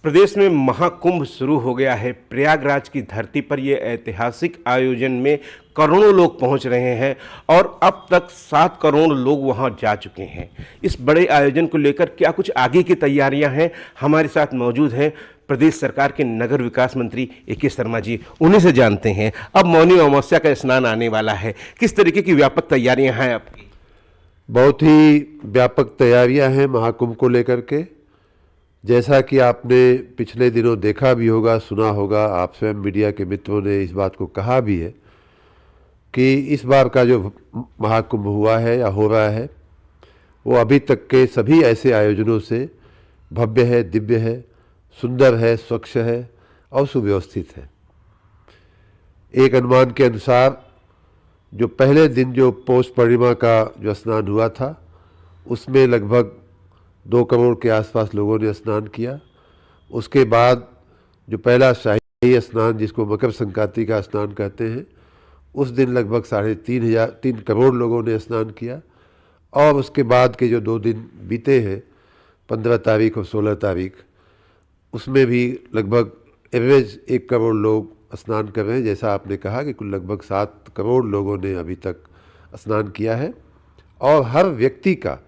प्रदेश में महाकुंभ शुरू हो गया है। प्रयागराज की धरती पर ये ऐतिहासिक आयोजन में करोड़ों लोग पहुंच रहे हैं और अब तक 7 करोड़ लोग वहां जा चुके हैं। इस बड़े आयोजन को लेकर क्या कुछ आगे की तैयारियां हैं, हमारे साथ मौजूद हैं प्रदेश सरकार के नगर विकास मंत्री ए.के. शर्मा जी। उन्हीं से जानते हैं। अब मौनी अमावस्या का स्नान आने वाला है, किस तरीके की व्यापक तैयारियां हैं आपकी? बहुत ही व्यापक तैयारियां हैं महाकुंभ को लेकर के। जैसा कि आपने पिछले दिनों देखा भी होगा, सुना होगा, आप स्वयं मीडिया के मित्रों ने इस बात को कहा भी है कि इस बार का जो महाकुंभ हुआ है या हो रहा है वो अभी तक के सभी ऐसे आयोजनों से भव्य है, दिव्य है, सुंदर है, स्वच्छ है और सुव्यवस्थित है। एक अनुमान के अनुसार जो पहले दिन जो पौष पूर्णिमा का जो स्नान हुआ था उसमें लगभग 2 करोड़ के आसपास लोगों ने स्नान किया। उसके बाद जो पहला शाही स्नान जिसको मकर संक्रांति का स्नान कहते हैं, उस दिन लगभग 3 करोड़ लोगों ने स्नान किया। और उसके बाद के जो 2 दिन बीते हैं, 15 तारीख और 16 तारीख, उसमें भी लगभग एवरेज 1 करोड़ लोग स्नान कर रहे हैं। जैसा आपने कहा कि कुल लगभग 7 करोड़ लोगों ने अभी तक स्नान किया है। और हर व्यक्ति का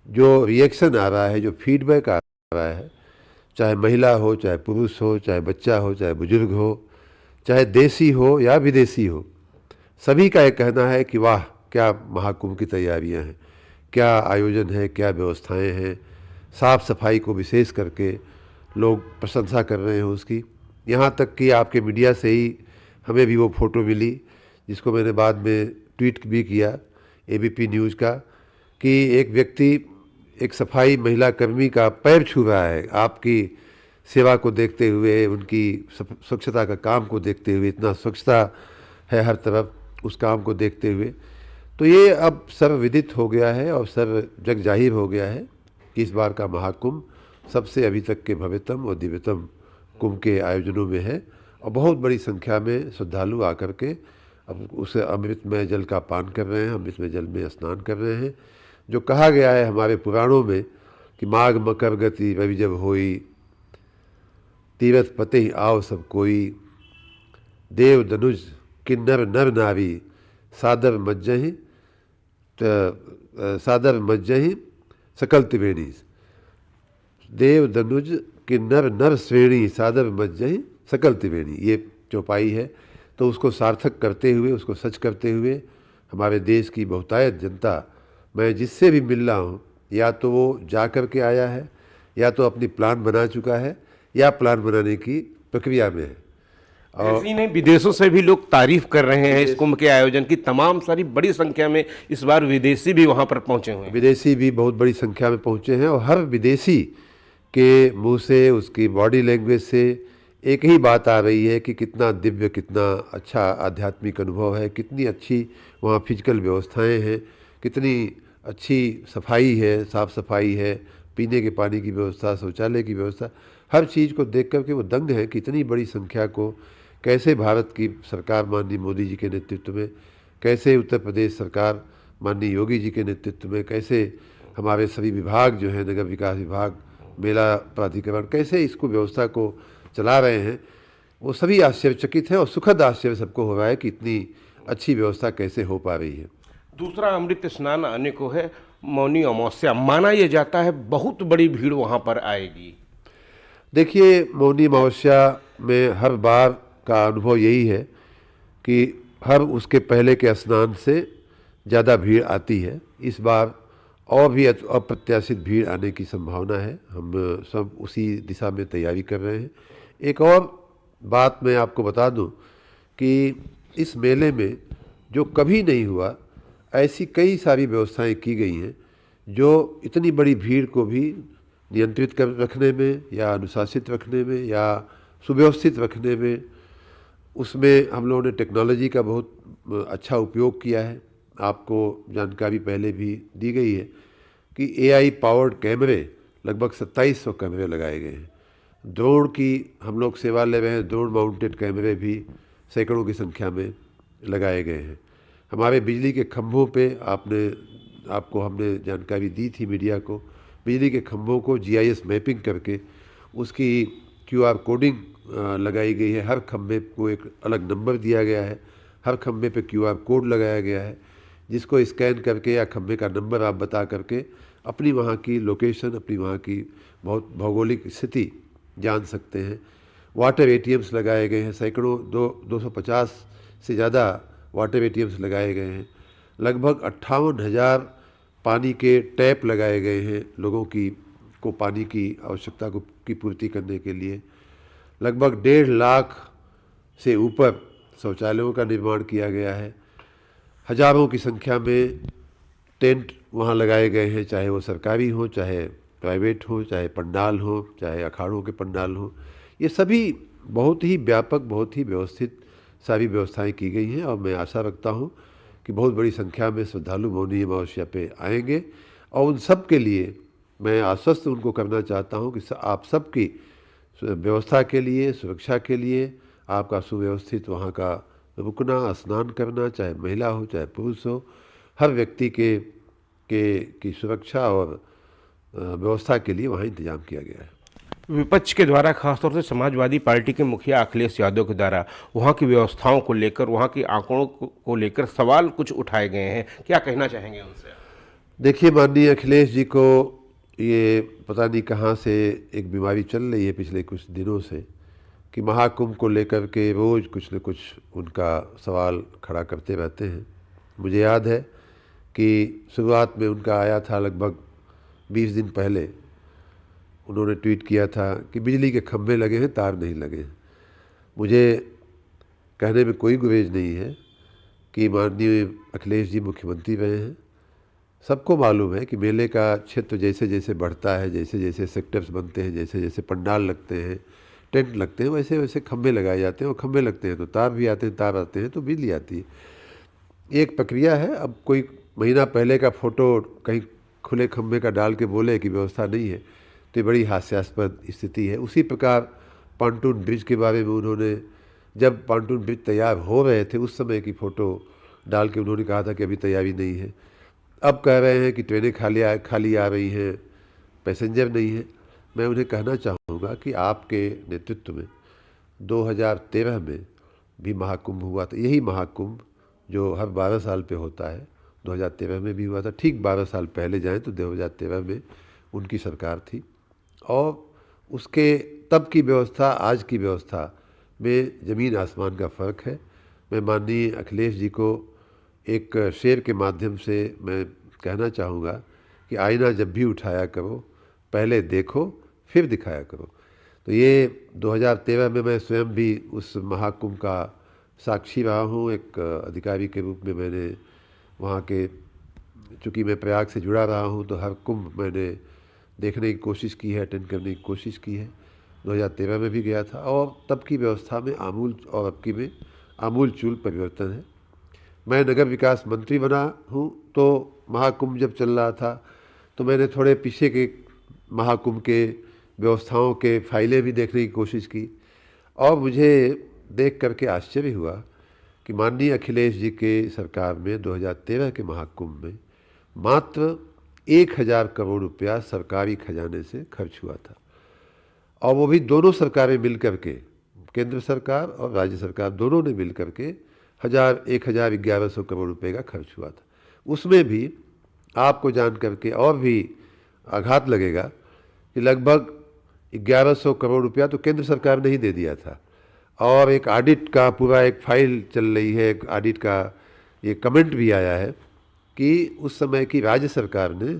जो रिएक्शन आ रहा है, जो फीडबैक आ रहा है, चाहे महिला हो, चाहे पुरुष हो, चाहे बच्चा हो, चाहे बुजुर्ग हो, चाहे देसी हो या विदेशी हो, सभी का ये कहना है कि वाह क्या महाकुंभ की तैयारियां हैं, क्या आयोजन है, क्या व्यवस्थाएं हैं। साफ़ सफाई को विशेष करके लोग प्रशंसा कर रहे हैं उसकी। यहाँ तक कि आपके मीडिया से ही हमें भी वो फ़ोटो मिली जिसको मैंने बाद में ट्वीट भी किया एबीपी न्यूज़ का, कि एक व्यक्ति एक सफाई महिला कर्मी का पैर छू रहा है आपकी सेवा को देखते हुए, उनकी स्वच्छता का काम को देखते हुए। इतना स्वच्छता है हर तरफ, उस काम को देखते हुए। तो ये अब सर्वविदित हो गया है और सर्व जग जाहिर हो गया है कि इस बार का महाकुंभ सबसे अभी तक के भव्यतम और दिव्यतम कुंभ के आयोजनों में है। और बहुत बड़ी संख्या में श्रद्धालु आकर के अब उस अमृतमय जल का पान कर रहे हैं, अमृतमय जल में स्नान कर रहे हैं। जो कहा गया है हमारे पुराणों में कि माघ मकर गति रवि जब होई, तीरथ पते आओ सब कोई, देव धनुज किन्नर नर नारी, सादर मज्जहि सकल त्रिवेणी। देव धनुज किन्नर नर श्रेणी, सादर मज्जहि सकल त्रिवेणी, ये चौपाई है। तो उसको सार्थक करते हुए, उसको सच करते हुए हमारे देश की बहुतायत जनता, मैं जिससे भी मिल रहा हूँ, या तो वो जा कर के आया है, या तो अपनी प्लान बना चुका है, या प्लान बनाने की प्रक्रिया में है। और ऐसे ही नहीं, विदेशों से भी लोग तारीफ कर रहे हैं इस कुंभ के आयोजन की। तमाम सारी बड़ी संख्या में इस बार विदेशी भी वहाँ पर पहुँचे हुए हैं। विदेशी भी बहुत बड़ी संख्या में पहुँचे हैं और हर विदेशी के मुंह से, उसकी बॉडी लैंग्वेज से एक ही बात आ रही है कि कितना दिव्य, कितना अच्छा आध्यात्मिक अनुभव है, कितनी अच्छी वहाँ फिजिकल व्यवस्थाएं हैं, कितनी अच्छी सफाई है, साफ़ सफाई है, पीने के पानी की व्यवस्था, शौचालय की व्यवस्था, हर चीज़ को देख कर के वो दंग है कि इतनी बड़ी संख्या को कैसे भारत की सरकार माननीय मोदी जी के नेतृत्व में, कैसे उत्तर प्रदेश सरकार माननीय योगी जी के नेतृत्व में, कैसे हमारे सभी विभाग जो हैं, नगर विकास विभाग, मेला प्राधिकरण, कैसे इसको व्यवस्था को चला रहे हैं, वो सभी आश्चर्यचकित हैं। और सुखद आश्चर्य सबको हो रहा है कि इतनी अच्छी व्यवस्था कैसे हो पा रही है। दूसरा अमृत स्नान आने को है, मौनी अमावस्या, माना यह जाता है बहुत बड़ी भीड़ वहाँ पर आएगी। देखिए, मौनी अमावस्या में हर बार का अनुभव यही है कि हर उसके पहले के स्नान से ज़्यादा भीड़ आती है। इस बार और भी अप्रत्याशित भीड़ आने की संभावना है। हम सब उसी दिशा में तैयारी कर रहे हैं। एक और बात मैं आपको बता दूं कि इस मेले में जो कभी नहीं हुआ, ऐसी कई सारी व्यवस्थाएं की गई हैं जो इतनी बड़ी भीड़ को भी नियंत्रित कर रखने में, या अनुशासित रखने में, या सुव्यवस्थित रखने में, उसमें हम लोगों ने टेक्नोलॉजी का बहुत अच्छा उपयोग किया है। आपको जानकारी पहले भी दी गई है कि एआई पावर्ड कैमरे, लगभग 2700 कैमरे लगाए गए हैं। ड्रोन की हम लोग सेवा ले रहे हैं, ड्रोन माउंटेड कैमरे भी सैकड़ों की संख्या में लगाए गए हैं। हमारे बिजली के खंभों पे आपको हमने जानकारी दी थी मीडिया को, बिजली के खंभों को जीआईएस मैपिंग करके उसकी QR कोडिंग लगाई गई है। हर खंभे को एक अलग नंबर दिया गया है, हर खंभे पे QR कोड लगाया गया है, जिसको स्कैन करके या खंभे का नंबर आप बता करके अपनी वहाँ की लोकेशन, अपनी वहाँ की बहुत भौगोलिक स्थिति जान सकते हैं। वाटर ATMs लगाए गए हैं, सैकड़ों 250 से ज़्यादा वाटर ATMs लगाए गए हैं। लगभग 58,000 पानी के टैप लगाए गए हैं लोगों को पानी की आवश्यकता की पूर्ति करने के लिए। लगभग 1.5 लाख से ऊपर शौचालयों का निर्माण किया गया है। हजारों की संख्या में टेंट वहाँ लगाए गए हैं, चाहे वो सरकारी हो, चाहे प्राइवेट हो, चाहे पंडाल हो, चाहे अखाड़ों के पंडाल हो। ये सभी बहुत ही व्यापक, बहुत ही व्यवस्थित सारी व्यवस्थाएं की गई हैं और मैं आशा रखता हूँ कि बहुत बड़ी संख्या में श्रद्धालु मौनी अमावस्या पे आएंगे। और उन सब के लिए मैं आश्वस्त उनको करना चाहता हूँ कि आप सबकी व्यवस्था के लिए, सुरक्षा के लिए आपका सुव्यवस्थित वहाँ का रुकना, स्नान करना, चाहे महिला हो चाहे पुरुष हो, हर व्यक्ति की सुरक्षा और व्यवस्था के लिए वहाँ इंतजाम किया गया है। विपक्ष के द्वारा खासतौर से समाजवादी पार्टी के मुखिया अखिलेश यादव के द्वारा वहाँ की व्यवस्थाओं को लेकर, वहाँ के आंकड़ों को लेकर सवाल कुछ उठाए गए हैं, क्या कहना चाहेंगे उनसे? देखिए, माननीय अखिलेश जी को ये पता नहीं कहाँ से एक बीमारी चल रही है पिछले कुछ दिनों से कि महाकुंभ को लेकर के रोज़ कुछ न कुछ उनका सवाल खड़ा करते रहते हैं। मुझे याद है कि शुरुआत में उनका आया था, लगभग 20 दिन पहले उन्होंने ट्वीट किया था कि बिजली के खंभे लगे हैं, तार नहीं लगे हैं। मुझे कहने में कोई गुरेज नहीं है कि माननीय अखिलेश जी मुख्यमंत्री रहे हैं। सबको मालूम है कि मेले का क्षेत्र जैसे जैसे बढ़ता है, जैसे जैसे सेक्टर्स बनते हैं, जैसे जैसे पंडाल लगते हैं, टेंट लगते हैं, वैसे वैसे खंभे लगाए जाते हैं और खंभे लगते हैं तो तार भी आते हैं, तार आते हैं तो बिजली आती है। एक प्रक्रिया है। अब कोई महीना पहले का फ़ोटो कहीं खुले खंभे का डाल के बोले कि व्यवस्था नहीं है तो ये बड़ी हास्यास्पद स्थिति है। उसी प्रकार पॉन्टून ब्रिज के बारे में उन्होंने, जब पॉन्टून ब्रिज तैयार हो रहे थे उस समय की फ़ोटो डाल के उन्होंने कहा था कि अभी तैयारी नहीं है। अब कह रहे हैं कि ट्रेनें खाली आ रही हैं, पैसेंजर नहीं है। मैं उन्हें कहना चाहूँगा कि आपके नेतृत्व में 2013 में भी महाकुंभ हुआ था। यही महाकुंभ जो हर 12 साल पे होता है, 2013 में भी हुआ था। ठीक 12 साल पहले जाएं तो 2013 में उनकी सरकार थी और उसके तब की व्यवस्था आज की व्यवस्था में ज़मीन आसमान का फ़र्क है। मैं माननीय अखिलेश जी को एक शेर के माध्यम से मैं कहना चाहूँगा कि आईना जब भी उठाया करो, पहले देखो फिर दिखाया करो। तो ये 2013 में मैं स्वयं भी उस महाकुंभ का साक्षी रहा हूँ। एक अधिकारी के रूप में मैंने वहाँ के, चूँकि मैं प्रयाग से जुड़ा रहा हूँ तो हर कुंभ मैंने देखने की कोशिश की है, अटेंड करने की कोशिश की है। 2013 में भी गया था और तब की व्यवस्था में आमूल और अब की में आमूल चूल परिवर्तन है। मैं नगर विकास मंत्री बना हूँ तो महाकुंभ जब चल रहा था तो मैंने थोड़े पीछे के महाकुंभ के व्यवस्थाओं के फाइलें भी देखने की कोशिश की और मुझे देख करके आश्चर्य हुआ कि माननीय अखिलेश जी के सरकार में 2013 के महाकुंभ में मात्र 1,000 करोड़ रुपया सरकारी खजाने से खर्च हुआ था और वो भी दोनों सरकारें मिल करके, केंद्र सरकार और राज्य सरकार दोनों ने मिल करके 1,1100 करोड़ रुपए का खर्च हुआ था। उसमें भी आपको जान करके और भी आघात लगेगा कि लगभग 1,100 करोड़ रुपया तो केंद्र सरकार ने ही दे दिया था और एक ऑडिट का पूरा एक फाइल चल रही है। एक ऑडिट का ये कमेंट भी आया है कि उस समय की राज्य सरकार ने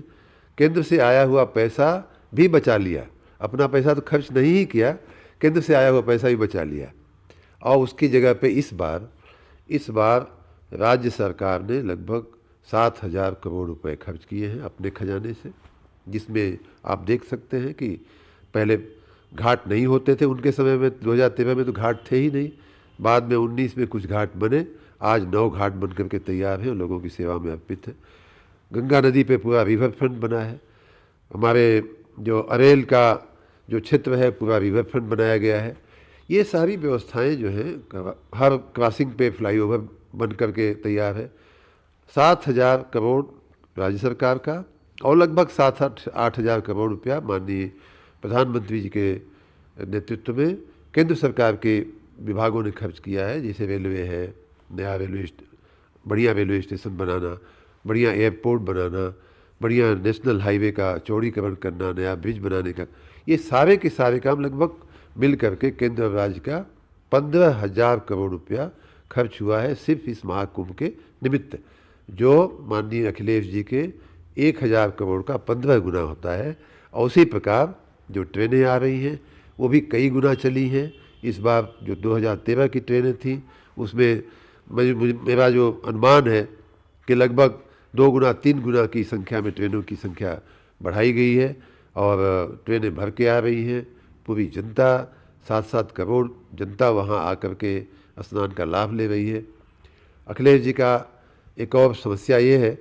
केंद्र से आया हुआ पैसा भी बचा लिया, अपना पैसा तो खर्च नहीं ही किया, केंद्र से आया हुआ पैसा भी बचा लिया और उसकी जगह पे इस बार राज्य सरकार ने लगभग 7,000 करोड़ रुपए खर्च किए हैं अपने खजाने से, जिसमें आप देख सकते हैं कि पहले घाट नहीं होते थे उनके समय में। 2013 में तो घाट थे ही नहीं, बाद में 19 में कुछ घाट बने, आज 9 घाट बन करके तैयार हैं और लोगों की सेवा में अर्पित है। गंगा नदी पे पूरा रिवर फ्रंट बना है। हमारे जो अरेल का जो क्षेत्र है पूरा रिवर फ्रंट बनाया गया है। ये सारी व्यवस्थाएं जो हैं हर क्रॉसिंग पे फ्लाईओवर बन करके तैयार है। 7,000 करोड़ राज्य सरकार का और लगभग 7-8 हज़ार करोड़ रुपया माननीय प्रधानमंत्री जी के नेतृत्व में केंद्र सरकार के विभागों ने खर्च किया है। जैसे रेलवे है, नया बढ़िया रेलवे स्टेशन बनाना, बढ़िया एयरपोर्ट बनाना, बढ़िया नेशनल हाईवे का चौड़ीकरण करना, नया ब्रिज बनाने का, ये सारे के सारे काम लगभग मिल करके केंद्र और राज्य का 15,000 करोड़ रुपया खर्च हुआ है सिर्फ इस महाकुंभ के निमित्त, जो माननीय अखिलेश जी के 1,000 करोड़ का 15 गुना होता है। और उसी प्रकार जो ट्रेनें आ रही हैं वो भी कई गुना चली हैं। इस बार जो 2013 की ट्रेनें थी उसमें मेरा जो अनुमान है कि लगभग 2 गुना 3 गुना की संख्या में ट्रेनों की संख्या बढ़ाई गई है और ट्रेनें भर के आ रही हैं। पूरी जनता 7-7 करोड़ जनता वहाँ आकर के स्नान का लाभ ले रही है। अखिलेश जी का एक और समस्या ये है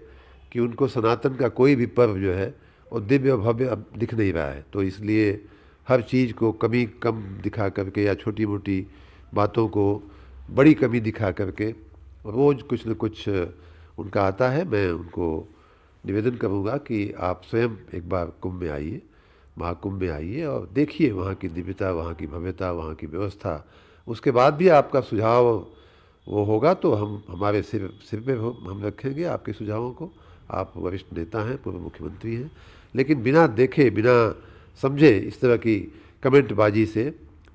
कि उनको सनातन का कोई भी पर्व जो है वो दिव्य और भव्य अब दिख नहीं रहा है, तो इसलिए हर चीज़ को कमी कम दिखा करके या छोटी मोटी बातों को बड़ी कमी दिखा करके रोज़ कुछ न कुछ उनका आता है। मैं उनको निवेदन करूँगा कि आप स्वयं एक बार कुंभ में आइए, महाकुंभ में आइए और देखिए वहाँ की दिव्यता, वहाँ की भव्यता, वहाँ की व्यवस्था। उसके बाद भी आपका सुझाव वो होगा तो हम हमारे सिर पे हम रखेंगे आपके सुझावों को। आप वरिष्ठ नेता हैं, पूर्व मुख्यमंत्री हैं, लेकिन बिना देखे बिना समझे इस तरह की कमेंटबाजी से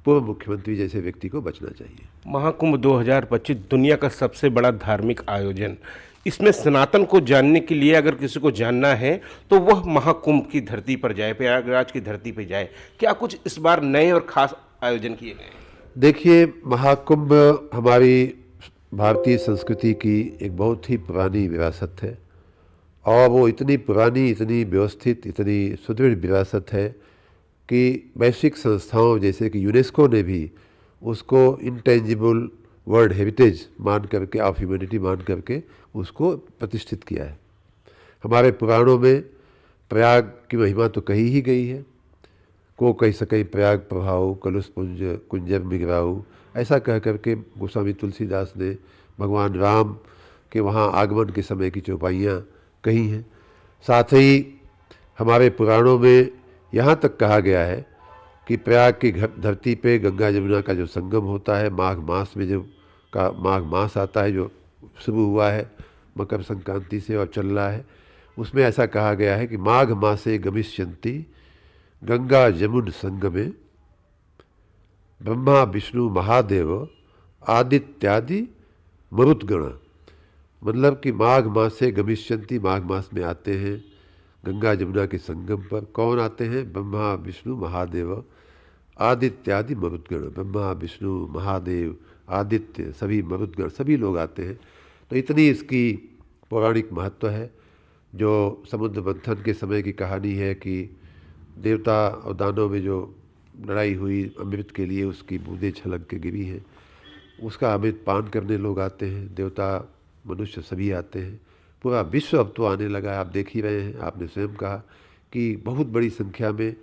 पूर्व मुख्यमंत्री जैसे व्यक्ति को बचना चाहिए। महाकुंभ 2025 दुनिया का सबसे बड़ा धार्मिक आयोजन। इसमें सनातन को जानने के लिए अगर किसी को जानना है तो वह महाकुंभ की धरती पर जाए, प्रयागराज की धरती पर जाए। क्या कुछ इस बार नए और खास आयोजन किए गए हैं? देखिए, महाकुंभ हमारी भारतीय संस्कृति की एक बहुत ही पुरानी विरासत है और वो इतनी पुरानी, इतनी व्यवस्थित, इतनी सुदृढ़ विरासत है कि वैश्विक संस्थाओं जैसे कि यूनेस्को ने भी उसको इंटेंजिबल वर्ल्ड हेरिटेज मान करके, ऑफ ह्यूमैनिटी मान करके उसको प्रतिष्ठित किया है। हमारे पुराणों में प्रयाग की महिमा तो कही ही गई है। को कही सके प्रयाग प्रभाव कलुष पुंज कुंजर मिगराऊ, ऐसा कह करके गोस्वामी तुलसीदास ने भगवान राम के वहाँ आगमन के समय की चौपाइयाँ कही हैं। साथ ही हमारे पुराणों में यहाँ तक कहा गया है कि प्रयाग की धरती पे गंगा जमुना का जो संगम होता है, माघ मास में जो माघ मास आता है, जो शुरू हुआ है मकर संक्रांति से और चल रहा है, उसमें ऐसा कहा गया है कि माघ मासे गमिष्यन्ति गंगा जमुन संगमे ब्रह्मा विष्णु महादेव आदित्यादि मरुद्गण। मतलब कि माघ मास से गमिष्यन्ति, माघ मास में आते हैं गंगा जमुना के संगम पर। कौन आते हैं? ब्रह्मा विष्णु महादेव आदित्यादि मरुद्गण। ब्रह्मा विष्णु महादेव आदित्य सभी मरुद्गण सभी लोग आते हैं। तो इतनी इसकी पौराणिक महत्व है। जो समुद्र मंथन के समय की कहानी है कि देवता और दानव में जो लड़ाई हुई अमृत के लिए, उसकी बूंदें छलक के गिरी हैं, उसका अमृत पान करने लोग आते हैं, देवता मनुष्य सभी आते हैं। पूरा विश्व अब तो आने लगा है, आप देख ही रहे हैं। आपने स्वयं कहा कि बहुत बड़ी संख्या में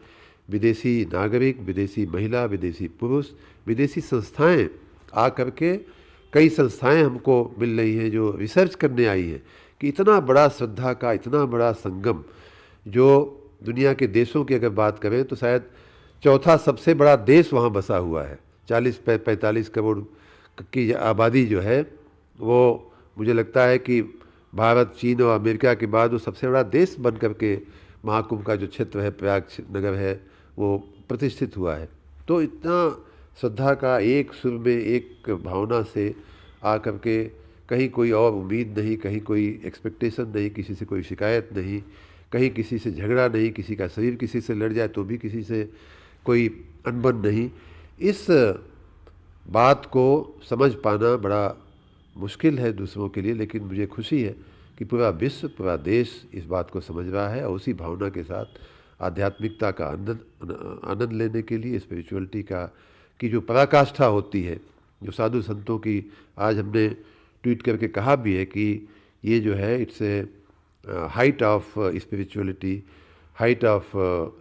विदेशी नागरिक, विदेशी महिला, विदेशी पुरुष, विदेशी संस्थाएं आ करके, कई संस्थाएं हमको मिल रही हैं जो रिसर्च करने आई हैं कि इतना बड़ा श्रद्धा का, इतना बड़ा संगम, जो दुनिया के देशों की अगर बात करें तो शायद चौथा सबसे बड़ा देश वहाँ बसा हुआ है। 40-45 करोड़ की आबादी जो है वो, मुझे लगता है कि भारत, चीन और अमेरिका के बाद वो सबसे बड़ा देश बन करके महाकुंभ का जो क्षेत्र है, प्रयाग नगर है, वो प्रतिष्ठित हुआ है। तो इतना श्रद्धा का, एक सुर में एक भावना से आ करके, कहीं कोई और उम्मीद नहीं, कहीं कोई एक्सपेक्टेशन नहीं, किसी से कोई शिकायत नहीं, कहीं किसी से झगड़ा नहीं, किसी का शरीर किसी से लड़ जाए तो भी किसी से कोई अनबन नहीं। इस बात को समझ पाना बड़ा मुश्किल है दूसरों के लिए, लेकिन मुझे खुशी है कि पूरा विश्व, पूरा देश इस बात को समझ रहा है और उसी भावना के साथ आध्यात्मिकता का आनंद लेने के लिए, स्पिरिचुअलिटी का की जो पराकाष्ठा होती है, जो साधु संतों की, आज हमने ट्वीट करके कहा भी है कि ये जो है it's a height of spirituality, height of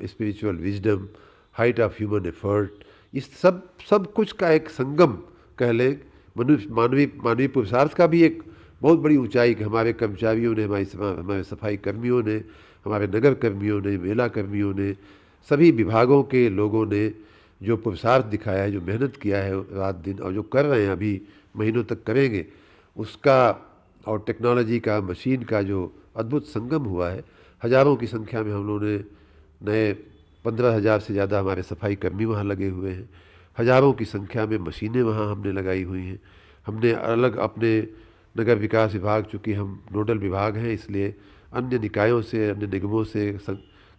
spiritual wisdom, height of human effort, इस सब कुछ का एक संगम कह लें। मानवीय पुरुषार्थ का भी एक बहुत बड़ी ऊंचाई कि हमारे कर्मचारियों ने, हमारे सफाई कर्मियों ने, हमारे नगर कर्मियों ने, मेला कर्मियों ने, सभी विभागों के लोगों ने जो पुरुषार्थ दिखाया है, जो मेहनत किया है रात दिन, और जो कर रहे हैं अभी महीनों तक करेंगे, उसका और टेक्नोलॉजी का, मशीन का जो अद्भुत संगम हुआ है। हज़ारों की संख्या में हम लोगों ने नए 15,000 से ज़्यादा हमारे सफाई कर्मी वहाँ लगे हुए हैं। हज़ारों की संख्या में मशीनें वहाँ हमने लगाई हुई हैं। हमने अलग अपने नगर विकास विभाग, चूँकि हम नोडल विभाग हैं, इसलिए अन्य निकायों से, अन्य निगमों से,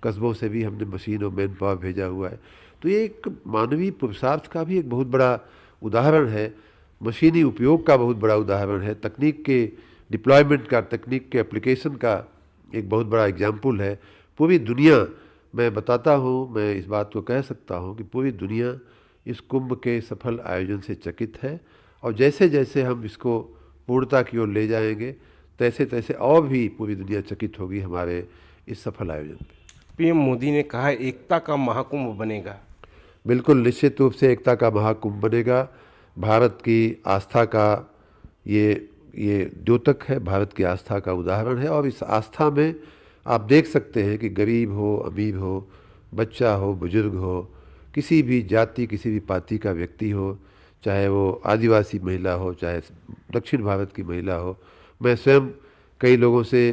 कस्बों से भी हमने मशीन और मैन पावर भेजा हुआ है। तो ये एक मानवीय पुरुषार्थ का भी एक बहुत बड़ा उदाहरण है, मशीनी उपयोग का बहुत बड़ा उदाहरण है, तकनीक के डिप्लॉयमेंट का, तकनीक के एप्लीकेशन का एक बहुत बड़ा एग्जाम्पल है। पूरी दुनिया, मैं बताता हूँ, मैं इस बात को कह सकता हूँ कि पूरी दुनिया इस कुंभ के सफल आयोजन से चकित है, और जैसे जैसे हम इसको पूर्णता की ओर ले जाएंगे, तैसे तैसे और भी पूरी दुनिया चकित होगी हमारे इस सफल आयोजन पे। पीएम मोदी ने कहा एकता का महाकुंभ बनेगा। बिल्कुल निश्चित रूप से एकता का महाकुंभ बनेगा। भारत की आस्था का ये द्योतक है, भारत की आस्था का उदाहरण है, और इस आस्था में आप देख सकते हैं कि गरीब हो, अमीर हो, बच्चा हो, बुजुर्ग हो, किसी भी जाति, किसी भी पार्टी का व्यक्ति हो, चाहे वो आदिवासी महिला हो, चाहे दक्षिण भारत की महिला हो। मैं स्वयं कई लोगों से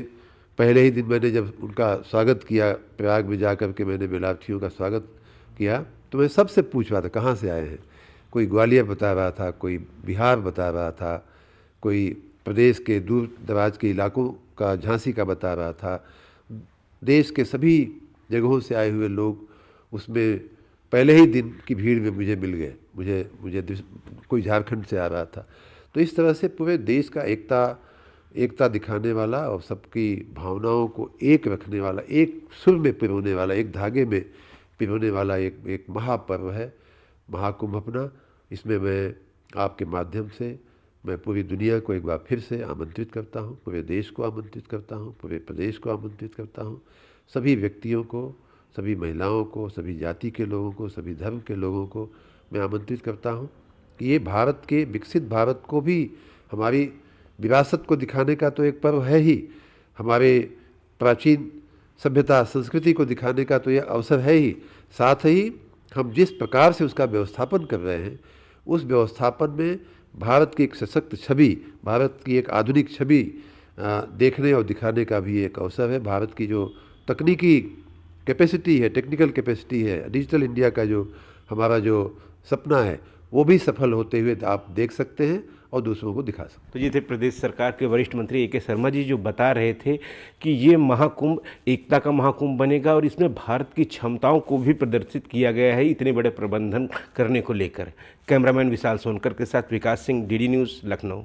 पहले ही दिन मैंने जब उनका स्वागत किया, प्रयाग में जा कर के मैंने मेलार्थियों का स्वागत किया, तो मैं सबसे पूछ रहा था कहाँ से आए हैं। कोई ग्वालियर बता रहा था, कोई बिहार बता रहा था, कोई प्रदेश के दूर दराज के इलाकों का, झांसी का बता रहा था। देश के सभी जगहों से आए हुए लोग उसमें पहले ही दिन की भीड़ में मुझे मिल गए। मुझे कोई झारखंड से आ रहा था। तो इस तरह से पूरे देश का एकता दिखाने वाला और सबकी भावनाओं को एक रखने वाला, एक सुर में पिरोने वाला, एक धागे में पिरोने वाला एक महापर्व है महाकुंभ अपना। इसमें मैं आपके माध्यम से मैं पूरी दुनिया को एक बार फिर से आमंत्रित करता हूँ, पूरे देश को आमंत्रित करता हूँ, पूरे प्रदेश को आमंत्रित करता हूँ, सभी व्यक्तियों को, सभी महिलाओं को, सभी जाति के लोगों को, सभी धर्म के लोगों को मैं आमंत्रित करता हूँ कि ये भारत के विकसित भारत को भी, हमारी विरासत को दिखाने का तो एक पर्व है ही, हमारे प्राचीन सभ्यता संस्कृति को दिखाने का तो ये अवसर है ही, साथ ही हम जिस प्रकार से उसका व्यवस्थापन कर रहे हैं, उस व्यवस्थापन में भारत की एक सशक्त छवि, भारत की एक आधुनिक छवि देखने और दिखाने का भी एक अवसर है। भारत की जो तकनीकी कैपेसिटी है, टेक्निकल कैपेसिटी है, डिजिटल इंडिया का जो हमारा जो सपना है, वो भी सफल होते हुए आप देख सकते हैं और दूसरों को दिखा सकते हैं। तो ये थे प्रदेश सरकार के वरिष्ठ मंत्री ए.के. शर्मा जी, जो बता रहे थे कि ये महाकुंभ एकता का महाकुंभ बनेगा और इसमें भारत की क्षमताओं को भी प्रदर्शित किया गया है इतने बड़े प्रबंधन करने को लेकर। कैमरामैन विशाल सोनकर के साथ विकास सिंह, डीडी न्यूज़, लखनऊ।